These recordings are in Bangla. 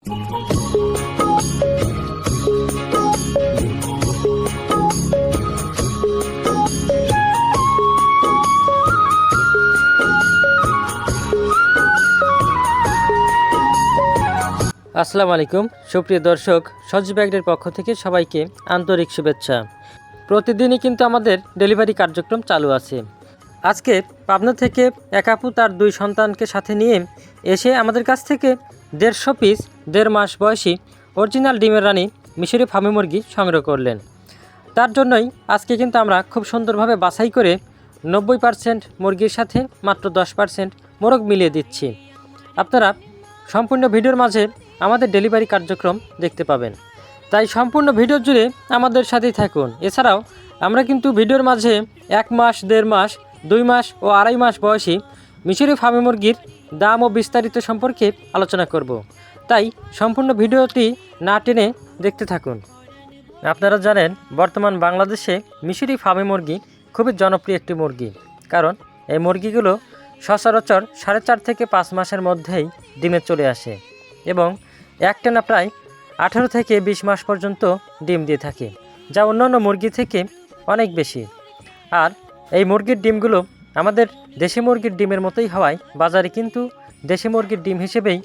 আসসালামু আলাইকুম সুপ্রিয় দর্শক, সজীব এগ্রির পক্ষ থেকে সবাইকে আন্তরিক শুভেচ্ছা। প্রতিদিনই কিন্তু আমাদের ডেলিভারি কার্যক্রম চালু আছে। আজকে পাবনা থেকে এক আপু তার 2 সন্তানকে সাথে নিয়ে এসে আমাদের কাছ থেকে 150 পিস 1.5 মাস বয়সী অরিজিনাল ডিমের রানী মিশরি ফার্মি মুরগি সংগ্রহ করলেন। তার জন্যই আজকে কিন্তু আমরা খুব সুন্দরভাবে বাছাই করে 90% মুরগির সাথে মাত্র 10% মোরগ মিলিয়ে দিচ্ছি। আপনারা সম্পূর্ণ ভিডিওর মাঝে আমাদের ডেলিভারি কার্যক্রম দেখতে পাবেন, তাই সম্পূর্ণ ভিডিও জুড়ে আমাদের সাথেই থাকুন। এছাড়াও আমরা কিন্তু ভিডিওর মাঝে 1 মাস, 1.5 মাস, 2 মাস ও 2.5 মাস বয়সী মিশরি ফার্মি মুরগির দাম ও বিস্তারিত সম্পর্কে আলোচনা করব, তাই সম্পূর্ণ ভিডিওটি না টেনে দেখতে থাকুন। আপনারা জানেন বর্তমান বাংলাদেশে মিশরি ফার্মি মুরগি খুবই জনপ্রিয় একটি মুরগি, কারণ এই মুরগিগুলো সচরাচর 4.5 থেকে 5 মাসের মধ্যেই ডিমে চলে আসে এবং একটানা প্রায় 18 থেকে 20 মাস পর্যন্ত ডিম দিয়ে থাকে, যা অন্যান্য মুরগি থেকে অনেক বেশি। আর এই মুরগির ডিমগুলো আমাদের দেশি মুরগির ডিমের মতোই হওয়ায় বাজারে কিন্তু দেশি মুরগির ডিম হিসেবেই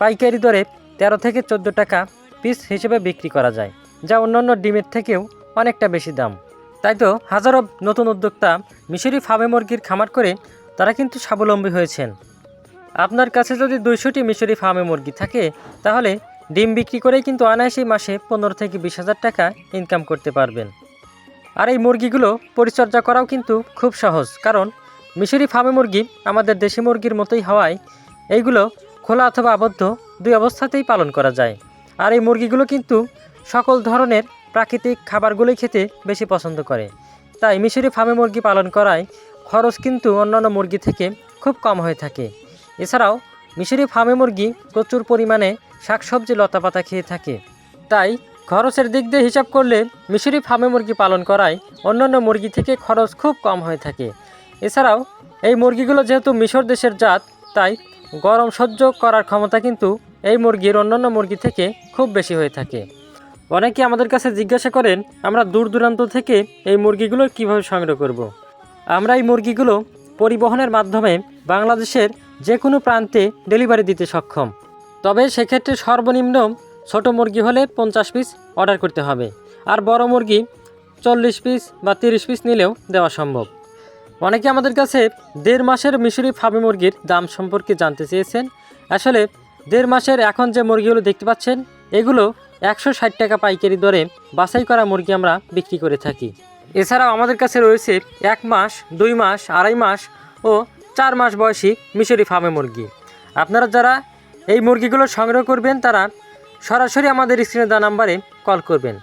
পাইকারি দরে 13 থেকে 14 টাকা পিস হিসেবে বিক্রি করা যায়, যা অন্যান্য ডিমের থেকেও অনেকটা বেশি দাম। তাই তো হাজারো নতুন উদ্যোক্তা মিশরি ফার্মি মুরগির খামার করে তারা কিন্তু স্বাবলম্বী হয়েছেন। আপনার কাছে যদি 200টি মিশরি ফার্মি মুরগি থাকে, তাহলে ডিম বিক্রি করেই কিন্তু অনায়াসেই মাসে 15 থেকে 20 হাজার টাকা ইনকাম করতে পারবেন। আর এই মুরগিগুলো পরিচর্যা করাও কিন্তু খুব সহজ, কারণ মিশরি ফার্মি মুরগি আমাদের দেশি মুরগির মতোই হওয়ায় এইগুলো খোলা অথবা আবদ্ধ 2 অবস্থাতেই পালন করা যায়। আর এই মুরগিগুলো কিন্তু সকল ধরনের প্রাকৃতিক খাবারগুলোই খেতে বেশি পছন্দ করে, তাই মিশরি ফার্মি মুরগি পালন করায় খরচ কিন্তু অন্যান্য মুরগি থেকে খুব কম হয়ে থাকে। এছাড়াও মিশরি ফার্মি মুরগি প্রচুর পরিমাণে শাকসবজি লতাপাতা খেয়ে থাকে, তাই খরচের দিক দিয়ে হিসাব করলে মিশরি ফার্মি মুরগি পালন করায় অন্যান্য মুরগি থেকে খরচ খুব কম হয়ে থাকে। এছাড়াও এই মুরগিগুলো যেহেতু মিশর দেশের জাত, তাই গরম সহ্য করার ক্ষমতা কিন্তু এই মুরগির অন্যান্য মুরগি থেকে খুব বেশি হয়ে থাকে। অনেকে আমাদের কাছে জিজ্ঞাসা করেন আমরা দূর দূরান্ত থেকে এই মুরগিগুলো কিভাবে সংগ্রহ করব। আমরা এই মুরগিগুলো পরিবহনের মাধ্যমে বাংলাদেশের যে কোনো প্রান্তে ডেলিভারি দিতে সক্ষম, তবে সেক্ষেত্রে সর্বনিম্ন ছোট মুরগি হলে 50 পিস অর্ডার করতে হবে, আর বড় মুরগি 40 পিস বা 30 পিস নিলেও দেওয়া সম্ভব। অনেকে আমাদের কাছে 1.5 মাসের মিশরি ফার্মি মুরগির দাম সম্পর্কে জানতে চেয়েছেন। আসলে 1.5 মাসের এখন যে মুরগিগুলো দেখতে পাচ্ছেন, এগুলো 160 টাকা পাইকারি দরে বাছাই করা মুরগি আমরা বিক্রি করে থাকি। এছাড়াও আমাদের কাছে রয়েছে 1 মাস, 2 মাস, 2.5 মাস ও 4 মাস বয়সী মিশরি ফার্মি মুরগি। আপনারা যারা এই মুরগিগুলো সংগ্রহ করবেন, তারা সরাসরি আমাদের স্ক্রিনে দেওয়া নাম্বারে কল করবেন।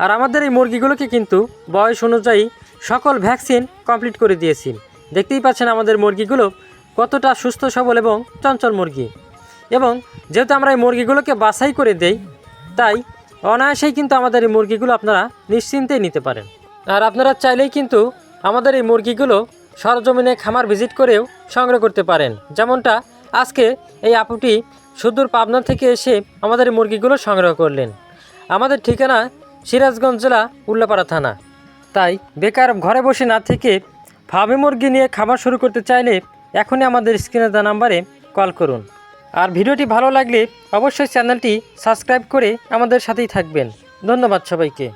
আর আমাদের এই মুরগিগুলোকে কিন্তু বয়স অনুযায়ী সকল ভ্যাকসিন কমপ্লিট করে দিয়েছি। দেখতেই পাচ্ছেন আমাদের মুরগিগুলো কতটা সুস্থ সবল এবং চঞ্চল মুরগি, এবং যেহেতু আমরা এই মুরগিগুলোকে বাছাই করে দেই, তাই অনায়াসেই কিন্তু আমাদের এই মুরগিগুলো আপনারা নিশ্চিন্তেই নিতে পারেন। আর আপনারা চাইলেই কিন্তু আমাদের এই মুরগিগুলো সরজমিনে খামার ভিজিট করেও সংগ্রহ করতে পারেন, যেমনটা আজকে এই আপুটি সুদূর পাবনা থেকে এসে আমাদের এই মুরগিগুলো সংগ্রহ করলেন। আমাদের ঠিকানা সিরাজগঞ্জ জেলা উল্লাপাড়া থানা। তাই বেকার ঘরে বসে না থেকে ফার্মি মুরগি নিয়ে খামার শুরু করতে চাইলে এখনই আমাদের স্ক্রিনে দেওয়া নাম্বারে কল করুন। আর ভিডিওটি ভালো লাগলে অবশ্যই চ্যানেলটি সাবস্ক্রাইব করে আমাদের সাথেই থাকবেন। ধন্যবাদ সবাইকে।